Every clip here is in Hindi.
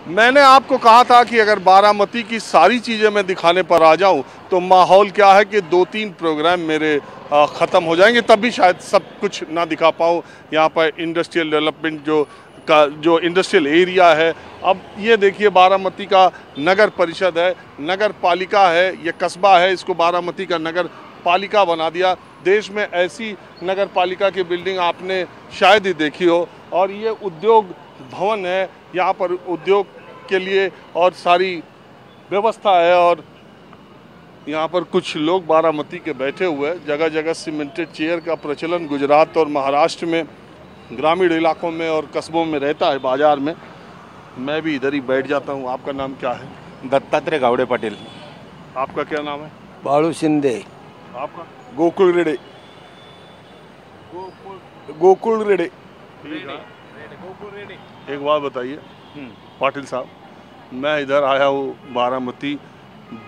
मैंने आपको कहा था कि अगर बारामती की सारी चीज़ें मैं दिखाने पर आ जाऊं तो माहौल क्या है कि 2-3 प्रोग्राम मेरे ख़त्म हो जाएंगे, तब भी शायद सब कुछ ना दिखा पाऊं। यहाँ पर इंडस्ट्रियल डेवलपमेंट जो इंडस्ट्रियल एरिया है, अब ये देखिए बारामती का नगर परिषद है, नगर पालिका है, ये कस्बा है, इसको बारामती का नगर पालिका बना दिया। देश में ऐसी नगर पालिका की बिल्डिंग आपने शायद ही देखी हो। और ये उद्योग भवन है, यहाँ पर उद्योग के लिए और सारी व्यवस्था है। और यहाँ पर कुछ लोग बारामती के बैठे हुए हैं। जगह जगह सीमेंटेड चेयर का प्रचलन गुजरात और महाराष्ट्र में ग्रामीण इलाकों में और कस्बों में रहता है, बाजार में। मैं भी इधर ही बैठ जाता हूँ। आपका नाम क्या है? दत्तात्रेय गावड़े पाटिल। आपका क्या नाम है? बाळू शिंदे। आपका? गोकुल रेडे। गोकुल रेडे। ठीक है। एक बात बताइए पाटिल साहब, मैं इधर आया हूँ बारामती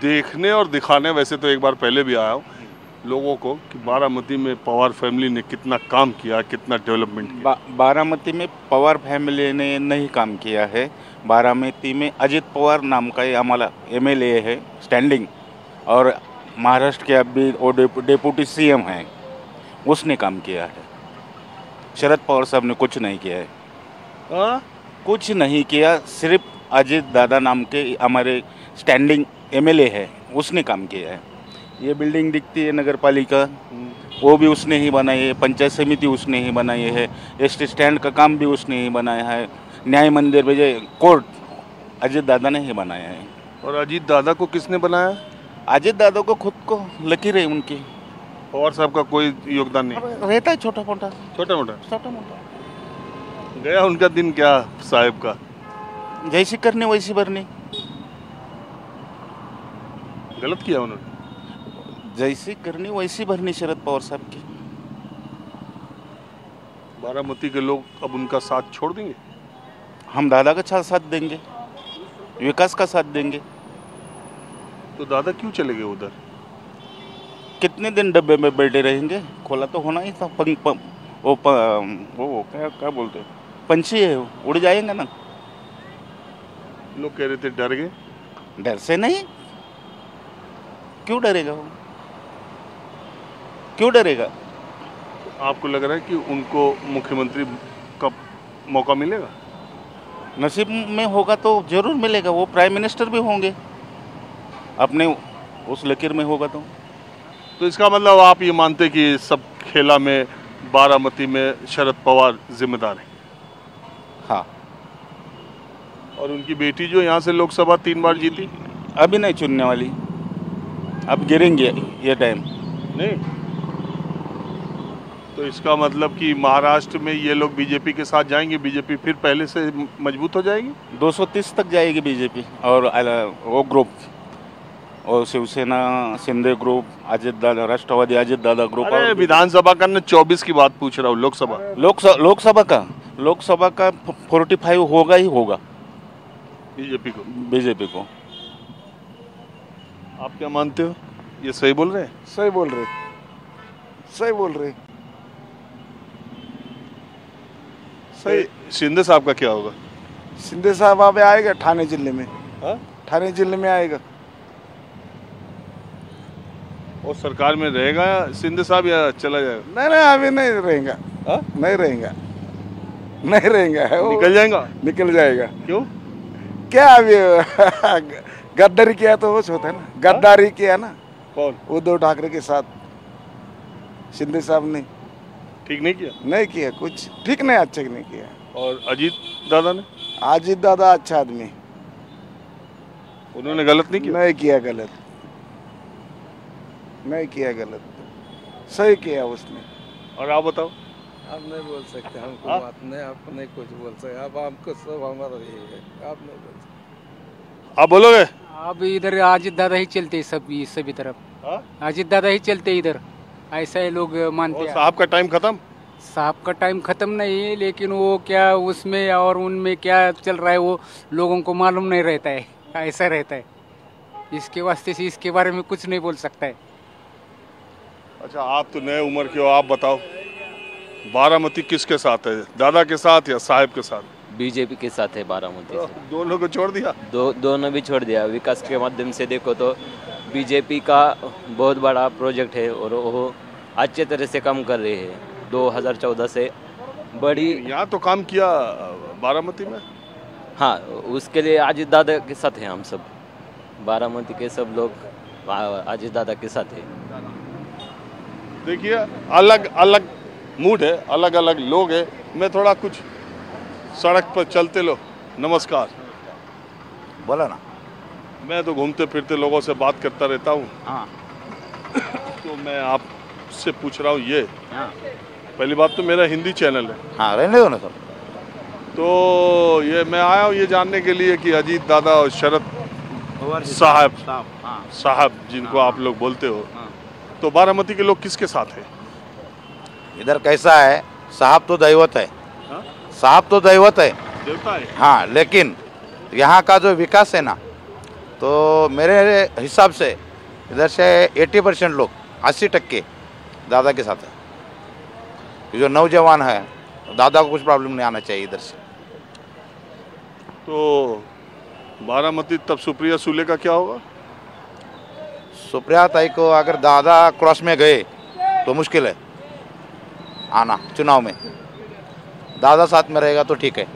देखने और दिखाने, वैसे तो एक बार पहले भी आया हूँ, लोगों को कि बारामती में पवार फैमिली ने कितना काम किया, कितना डेवलपमेंट किया। बारामती में पवार फैमिली ने नहीं काम किया है। बारामती में अजित पवार नाम का हमारा एमएलए है स्टैंडिंग, और महाराष्ट्र के अभी वो डेप्यूटी सीएम हैं, उसने काम किया है। शरद पवार साहब ने कुछ नहीं किया है। कुछ नहीं किया, सिर्फ अजित दादा नाम के हमारे स्टैंडिंग एमएलए है, उसने काम किया है। ये बिल्डिंग दिखती है नगर पालिका, वो भी उसने ही बनाई है। पंचायत समिति उसने ही बनाई है। एसटी स्टैंड का काम भी उसने ही बनाया है। न्याय मंदिर विजय कोर्ट अजित दादा ने ही बनाया है। और अजीत दादा को किसने बनाया? अजित दादा को खुद को लकीर है उनकी। पवार साहब का कोई योगदान नहीं रहता है छोटा मोटा। गया उनका दिन क्या साहब का? जैसी करनी वैसी भरनी। गलत किया उन्होंने? जैसी करनी वैसी भरनी शरद पवार साहब की। बारामती के लोग अब उनका साथ छोड़ देंगे? हम दादा का साथ देंगे, विकास का साथ देंगे। तो दादा क्यों चले गए उधर? कितने दिन डब्बे में बैठे रहेंगे? खोला तो होना ही था। वो क्या बोलते हैं, पंछी है, उड़ जाएंगे ना। लोग कह रहे थे डर गए। डर से नहीं, क्यों डरेगा वो? क्यों डरेगा? आपको लग रहा है कि उनको मुख्यमंत्री का मौका मिलेगा? नसीब में होगा तो जरूर मिलेगा। वो प्राइम मिनिस्टर भी होंगे अपने उस लकीर में होगा तो इसका मतलब आप ये मानते कि सब खेला में बारामती में शरद पवार जिम्मेदार हैं? हाँ। और उनकी बेटी जो यहाँ से लोकसभा 3 बार जीती, अभी नहीं चुनने वाली, अब गिरेंगे ये टाइम नहीं। तो इसका मतलब कि महाराष्ट्र में ये लोग बीजेपी के साथ जाएंगे, बीजेपी फिर पहले से मजबूत हो जाएगी। 230 तक जाएगी बीजेपी। और वो ग्रुप, और शिवसेना शिंदे ग्रुप, अजित दादा राष्ट्रवादी अजित दादा ग्रुप। अरे विधानसभा का 24 की बात पूछ रहा हूँ, लोकसभा का 45 होगा ही होगा बीजेपी को। आप क्या मानते हो? ये सही बोल रहे हैं? सही बोल रहे। सही। शिंदे साहब का क्या होगा? शिंदे साहब अब आएगा ठाणे जिले में। हाँ? ठाणे जिले में आएगा। और सरकार में रहेगा शिंदे साहब या चला जाएगा? नहीं, अभी नहीं रहेगा। हाँ? नहीं रहेगा। निकल जाएगा? निकल जाएगा। क्यों? क्या अभी गद्दारी किया तो वो होता है ना। गद्दारी किया ना। कौन? उद्धव ठाकरे के साथ शिंदे साहब ने। ठीक नहीं किया? नहीं किया, कुछ ठीक नहीं, अच्छा नहीं किया। और अजीत दादा ने? अजीत दादा अच्छा आदमी, उन्होंने गलत नहीं किया? नहीं किया गलत, सही किया उसने। और आप बताओ? आप नहीं बोल सकते, हमको बात नहीं, आप नहीं कुछ बोल सकते। अब हमको सब हमारा यही है, आप नहीं बोल सकते। आप बोलोगे? अब इधर अजित दादा ही चलते सभी तरफ। अजित दादा ही चलते इधर, ऐसा ही लोग मानते हैं। साहब का टाइम खत्म? साहब का टाइम खत्म नहीं है, लेकिन वो क्या उसमें और उनमें क्या चल रहा है वो लोगों को मालूम नहीं रहता है। ऐसा रहता है, इसके वास्ते से इसके बारे में कुछ नहीं बोल सकता है। अच्छा, आप तो नए उम्र के हो, आप बताओ बारामती किसके साथ है, दादा के साथ या साहब के साथ? बीजेपी के साथ है बारामती तो से। दोनों को छोड़ दिया। दोनों भी छोड़ दिया। विकास के माध्यम से देखो तो बीजेपी का बहुत बड़ा प्रोजेक्ट है और वो अच्छे तरह से काम कर रहे हैं 2014 से बड़ी। यहाँ तो काम किया बारामती में। हाँ, उसके लिए अजीत दादा के साथ हैं हम सब, बारामती के सब लोग अजीत दादा के साथ है। देखिए अलग अलग मूड है, अलग अलग लोग हैं। मैं थोड़ा कुछ सड़क पर चलते लो। नमस्कार। बोला ना। मैं तो घूमते फिरते लोगों से बात करता रहता हूँ। हाँ तो मैं आपसे पूछ रहा हूँ ये, पहली बात तो मेरा हिंदी चैनल है। हाँ, रहने दो ना सर। तो ये मैं आया हूँ ये जानने के लिए कि अजीत दादा और शरद साहब जिनको आप लोग बोलते हो, तो बारामती के लोग किसके साथ हैं? इधर कैसा है, साहब तो दैवत है। हाँ? साहब तो दैवत है, देवता है। हाँ, लेकिन यहाँ का जो विकास है ना, तो मेरे हिसाब से इधर से 80% लोग 80% दादा के साथ है। ये जो नौजवान है, दादा को कुछ प्रॉब्लम नहीं आना चाहिए इधर से। तो बारामती तब सुप्रिया सुले का क्या होगा? सुप्रिया ताई को अगर दादा क्रॉस में गए तो मुश्किल है आना चुनाव में। दादा साथ में रहेगा तो ठीक है,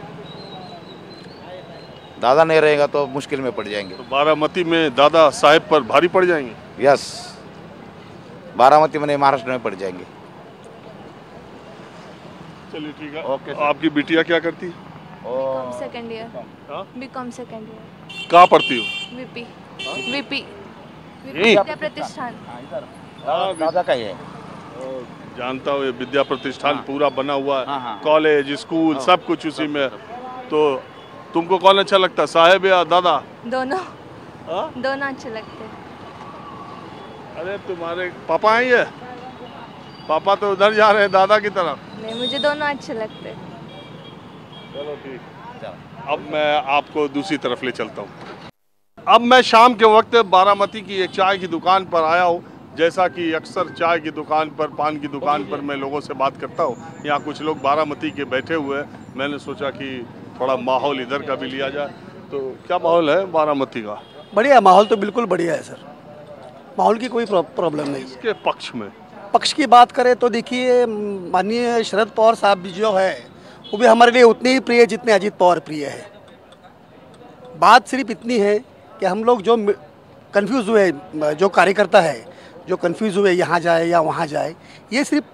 दादा नहीं रहेगा तो मुश्किल में पड़ जाएंगे। तो बारामती में दादा साहेब पर भारी पड़ जाएंगे। यस, बारामती में नहीं, महाराष्ट्र में पड़ जाएंगे। चलिए ठीक है। Okay sir. आपकी बिटिया क्या करती है? BCom second year. हाँ? BCom second year. कहाँ पढ़ती हो? वीपी वीपी यही? विद्या प्रतिष्ठान। दादा का ही है। जानता हूँ ये विद्या प्रतिष्ठान हाँ। पूरा बना हुआ हाँ, है, हाँ। कॉलेज स्कूल सब कुछ उसी में। तो तुमको कौन अच्छा लगता है, साहेब या दादा? दोनों हाँ? दोनों अच्छे लगते हैं। अरे तुम्हारे पापा हैं ये? पापा तो उधर जा रहे हैं दादा की तरफ। नहीं, मुझे दोनों अच्छे लगते हैं। चलो ठीक। अब मैं आपको दूसरी तरफ ले चलता हूँ। अब मैं शाम के वक्त बारामती की एक चाय की दुकान पर आया हूँ। जैसा कि अक्सर चाय की दुकान पर, पान की दुकान पर मैं लोगों से बात करता हूँ, यहाँ कुछ लोग बारामती के बैठे हुए हैं। मैंने सोचा कि थोड़ा माहौल इधर का भी लिया जाए। तो क्या माहौल है बारामती का? बढ़िया माहौल तो बिल्कुल बढ़िया है सर, माहौल की कोई प्रॉब्लम नहीं है। इसके पक्ष में पक्ष की बात करें तो देखिए, माननीय शरद पवार साहब भी जो है वो भी हमारे लिए उतने ही प्रिय जितने अजीत पवार प्रिय है। बात सिर्फ इतनी है कि हम लोग जो कंफ्यूज हुए, जो कार्यकर्ता है जो कंफ्यूज हुए यहाँ जाए या वहाँ जाए, ये सिर्फ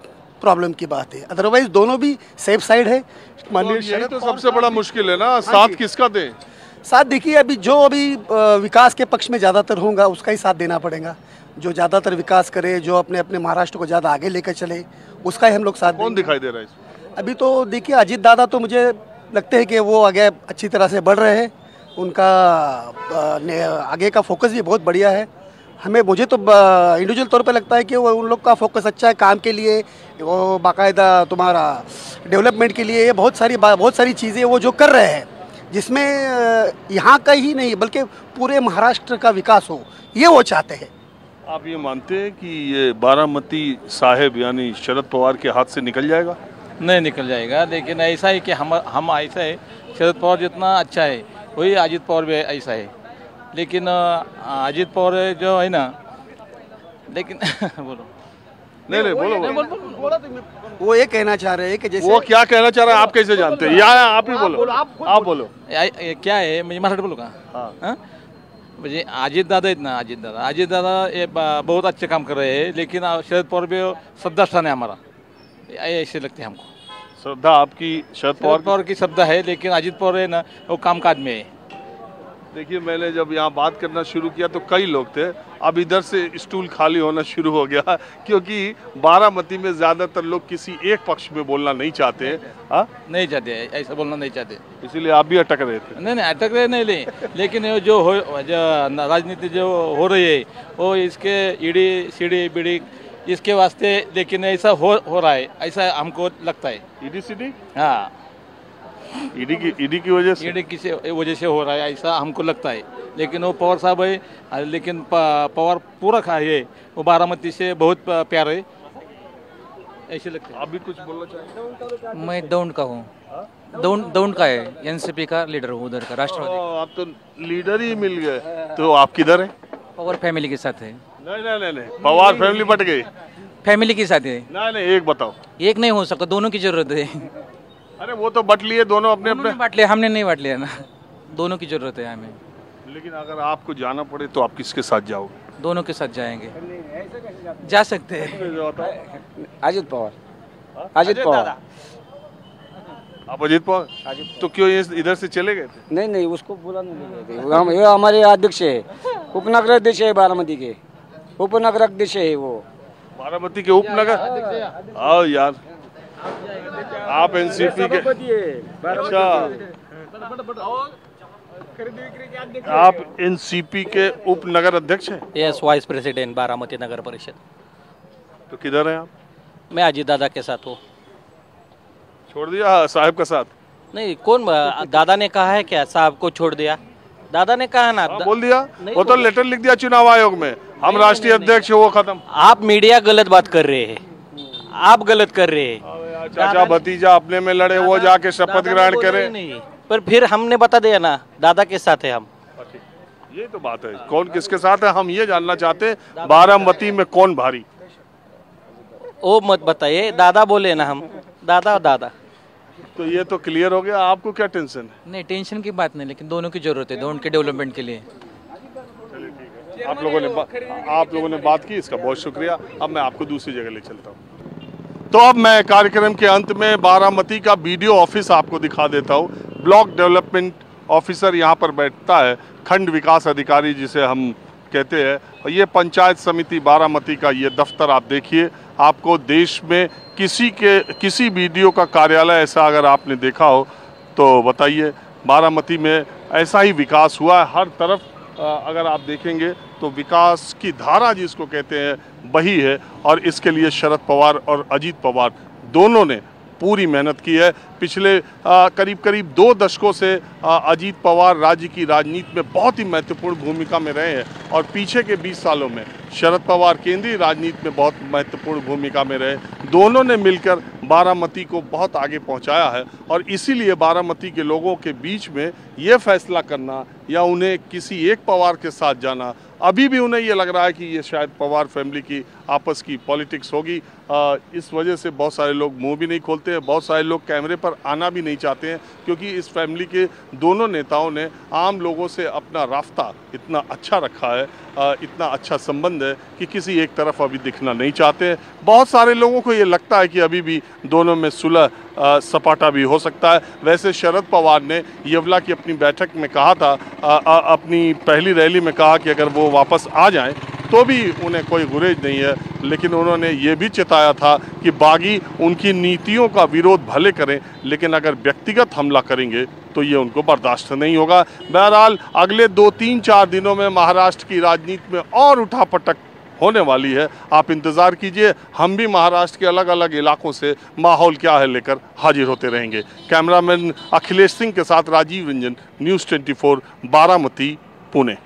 प्रॉब्लम की बात है। अदरवाइज दोनों भी सेफ साइड है। माननीय यही तो सबसे बड़ा मुश्किल है ना, साथ किसका दें? साथ देखिए, अभी विकास के पक्ष में ज़्यादातर होगा उसका ही साथ देना पड़ेगा। जो ज़्यादातर विकास करे, जो अपने अपने महाराष्ट्र को ज़्यादा आगे लेकर चले, उसका ही हम लोग साथ कौन देंगे। दिखाई दे रहा है इसमें? अभी तो देखिए अजीत दादा तो मुझे लगते हैं कि वो आगे अच्छी तरह से बढ़ रहे हैं। उनका आगे का फोकस भी बहुत बढ़िया है। मुझे तो इंडिविजुअल तौर पे लगता है कि वो उन लोग का फोकस अच्छा है काम के लिए, वो बाकायदा तुम्हारा डेवलपमेंट के लिए। ये बहुत सारी चीज़ें वो जो कर रहे हैं, जिसमें यहाँ का ही नहीं बल्कि पूरे महाराष्ट्र का विकास हो, ये वो चाहते हैं। आप ये मानते हैं कि ये बारामती साहेब यानी शरद पवार के हाथ से निकल जाएगा? नहीं निकल जाएगा, लेकिन ऐसा है कि हम ऐसा है, शरद पवार जितना अच्छा है वही अजीत पवार भी ऐसा है। लेकिन अजीत पवार जो है ना, लेकिन बोलो नहीं बोलो। वो ये कहना चाह रहे हैं कि जैसे वो क्या कहना चाह रहा है आप कैसे जानते हैं? या आप ही बोलो, आप बोलो। क्या है, मुझे मराठी बोलू का? हाँ, म्हणजे अजित दादा आहेत ना, अजित दादा ये बहुत अच्छे काम कर रहे हैं, लेकिन शरद पवार भी श्रद्धा स्थान है हमारा, ऐसे लगते हैं हमको। श्रद्धा आपकी शरद पवार की श्रद्धा है, लेकिन अजित पवार है ना, वो कामकाज में है। देखिए, मैंने जब यहाँ बात करना शुरू किया तो कई लोग थे, अब इधर से स्टूल खाली होना शुरू हो गया, क्योंकि बारामती में ज़्यादातर लोग किसी एक पक्ष में बोलना नहीं चाहते। हाँ, नहीं चाहते, ऐसा बोलना नहीं चाहते, इसीलिए आप भी अटक रहे थे। नहीं अटक रहे नहीं, लेकिन जो राजनीति जो हो रही है वो इसके ईडी सीडी बीडी इसके वास्ते, लेकिन ऐसा हो रहा है, ऐसा हमको लगता है। ED CD? हाँ, ईडी की वजह से, ईडी की वजह से हो रहा है, ऐसा हमको लगता है। लेकिन वो पवार साहब है, लेकिन पवार पूरा है, वो बारामती से बहुत प्यार है, ऐसे लगते हैं। आप भी कुछ बोलना चाहेंगे? मैं दौंड का हूँ, दौंड का है, एनसीपी का लीडर हूँ उधर का, राष्ट्रवादी। आप तो लीडर ही मिल गए, तो आप किधर है? पवार फैमिली के साथ है। नहीं, पवार फैमिली बट गई। फैमिली के साथ है। नहीं, एक बताओ। एक नहीं हो सकता, दोनों की जरूरत है। अरे वो तो बट लिए दोनों अपने अपने। बांट लिया, हमने नहीं बांट लिया ना, दोनों की जरूरत है हमें। लेकिन अगर आपको जाना पड़े तो आप किसके साथ जाओगे? दोनों के साथ जाएंगे, जा सकते हैं। अजित पवार। अजित पवार। आप अजित पवार? तो क्यों ये इधर से चले गए थे? नहीं, उसको बुलाने नहीं गए थे। ये हमारे अध्यक्ष है, उपनगर अध्यक्ष है बारामती के, उपनगर अध्यक्ष है वो। बारामती के उपनगर? आओ यार, आप एनसीपी के? अच्छा, आप एनसीपी के उपनगर अध्यक्ष हैं? यस, वाइस प्रेसिडेंट बारामती नगर परिषद। तो किधर हैं आप? मैं अजीत दादा के साथ हूँ। छोड़ दिया साहब का साथ? नहीं, कौन दादा ने कहा है क्या साहब को छोड़ दिया? दादा ने कहा ना, बोल दिया। वो तो लेटर लिख दिया चुनाव आयोग में, हम राष्ट्रीय अध्यक्ष वो खत्म। आप मीडिया गलत बात कर रहे हैं, आप गलत कर रहे हैं। चाचा भतीजा अपने में लड़े, वो जाके शपथ ग्रहण करे। नहीं, पर फिर हमने बता दिया ना, दादा के साथ है हम। ये तो बात है, कौन किसके साथ है हम ये जानना चाहते हैं। बारामती में कौन भारी? वो मत बताइए, दादा बोले ना हम, दादा। तो ये तो क्लियर हो गया, आपको क्या टेंशन है? नहीं, टेंशन की बात नहीं, लेकिन दोनों की जरूरत है, दोनों के डेवलपमेंट के लिए। आप लोगों ने बात की, इसका बहुत शुक्रिया। अब मैं आपको दूसरी जगह ले चलता हूँ। तो अब मैं कार्यक्रम के अंत में बारामती का बीडीओ ऑफिस आपको दिखा देता हूँ। ब्लॉक डेवलपमेंट ऑफिसर यहाँ पर बैठता है, खंड विकास अधिकारी जिसे हम कहते हैं। और ये पंचायत समिति बारामती का ये दफ्तर आप देखिए। आपको देश में किसी बीडीओ का कार्यालय ऐसा अगर आपने देखा हो तो बताइए। बारामती में ऐसा ही विकास हुआ है हर तरफ। अगर आप देखेंगे तो विकास की धारा जिसको कहते हैं वही है, और इसके लिए शरद पवार और अजीत पवार दोनों ने पूरी मेहनत की है। पिछले करीब 2 दशकों से अजीत पवार राज्य की राजनीति में बहुत ही महत्वपूर्ण भूमिका में रहे हैं, और पीछे के 20 सालों में शरद पवार केंद्रीय राजनीति में बहुत महत्वपूर्ण भूमिका में रहे। दोनों ने मिलकर बारामती को बहुत आगे पहुंचाया है, और इसीलिए बारामती के लोगों के बीच में ये फैसला करना या उन्हें किसी एक पवार के साथ जाना, अभी भी उन्हें ये लग रहा है कि ये शायद पवार फैमिली की आपस की पॉलिटिक्स होगी। इस वजह से बहुत सारे लोग मुंह भी नहीं खोलते हैं, बहुत सारे लोग कैमरे पर आना भी नहीं चाहते हैं, क्योंकि इस फैमिली के दोनों नेताओं ने आम लोगों से अपना रास्ता इतना अच्छा रखा है, इतना अच्छा संबंध है कि किसी एक तरफ अभी दिखना नहीं चाहते हैं। बहुत सारे लोगों को ये लगता है कि अभी भी दोनों में सुलह सपाटा भी हो सकता है। वैसे शरद पवार ने येवला की अपनी बैठक में कहा था, अपनी पहली रैली में कहा कि अगर वो वापस आ जाएं तो भी उन्हें कोई गुरेज नहीं है, लेकिन उन्होंने ये भी चेताया था कि बागी उनकी नीतियों का विरोध भले करें, लेकिन अगर व्यक्तिगत हमला करेंगे तो ये उनको बर्दाश्त नहीं होगा। बहरहाल अगले 2-3-4 दिनों में महाराष्ट्र की राजनीति में और उठापटक होने वाली है। आप इंतज़ार कीजिए, हम भी महाराष्ट्र के अलग अलग इलाकों से माहौल क्या है लेकर हाजिर होते रहेंगे। कैमरामैन अखिलेश सिंह के साथ राजीव रंजन, न्यूज़ 24 बारामती, पुणे।